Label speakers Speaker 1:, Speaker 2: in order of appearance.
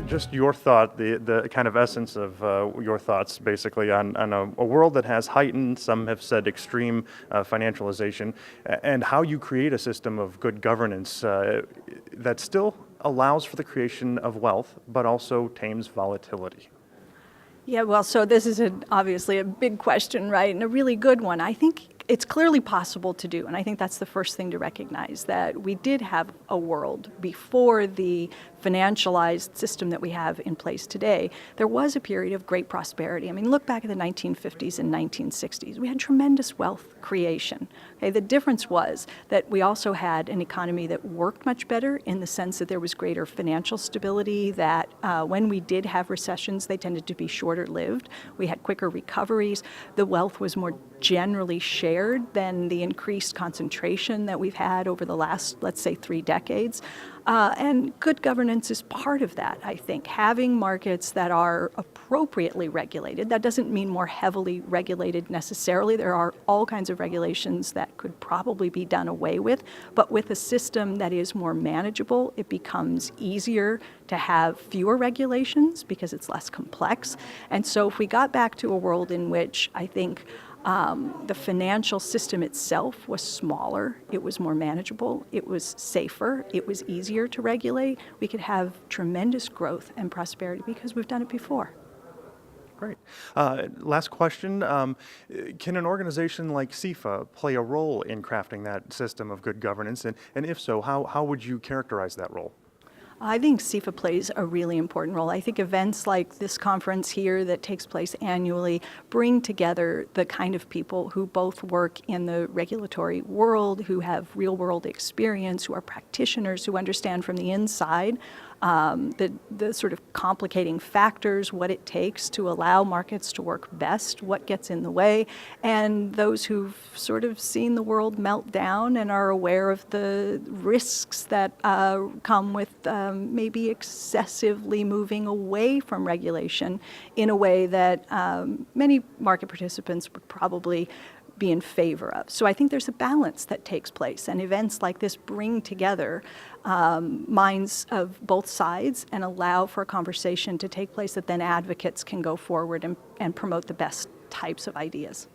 Speaker 1: just your thought, the kind of essence of your thoughts basically on a world that has heightened, some have said extreme financialization, and how you create a system of good governance that still allows for the creation of wealth, but also tames volatility.
Speaker 2: Yeah, well, so this is obviously a big question, right, and a really good one. I think it's clearly possible to do, and I think that's the first thing to recognize, that we did have a world before the financialized system that we have in place today. There was a period of great prosperity. I mean, look back at the 1950s and 1960s. We had tremendous wealth creation. Okay, the difference was that we also had an economy that worked much better in the sense that there was greater financial stability, that when we did have recessions, they tended to be shorter lived. We had quicker recoveries. The wealth was more generally shared than the increased concentration that we've had over the last, let's say, 3 decades. And good governance is part of that, I think. Having markets that are appropriately regulated, that doesn't mean more heavily regulated necessarily. There are all kinds of regulations that could probably be done away with, but with a system that is more manageable, it becomes easier to have fewer regulations because it's less complex. And so if we got back to a world in which I think the financial system itself was smaller, it was more manageable, it was safer, it was easier to regulate, we could have tremendous growth and prosperity because we've done it before.
Speaker 1: Great. Last question. Can an organization like CIFA play a role in crafting that system of good governance? And if so, how would you characterize that role?
Speaker 2: I think CIFA plays a really important role. I think events like this conference here that takes place annually bring together the kind of people who both work in the regulatory world, who have real-world experience, who are practitioners, who understand from the inside the sort of complicating factors, what it takes to allow markets to work best, what gets in the way, and those who've sort of seen the world melt down and are aware of the risks that come with maybe excessively moving away from regulation in a way that many market participants would probably be in favor of. So I think there's a balance that takes place, and events like this bring together minds of both sides and allow for a conversation to take place that then advocates can go forward and promote the best types of ideas.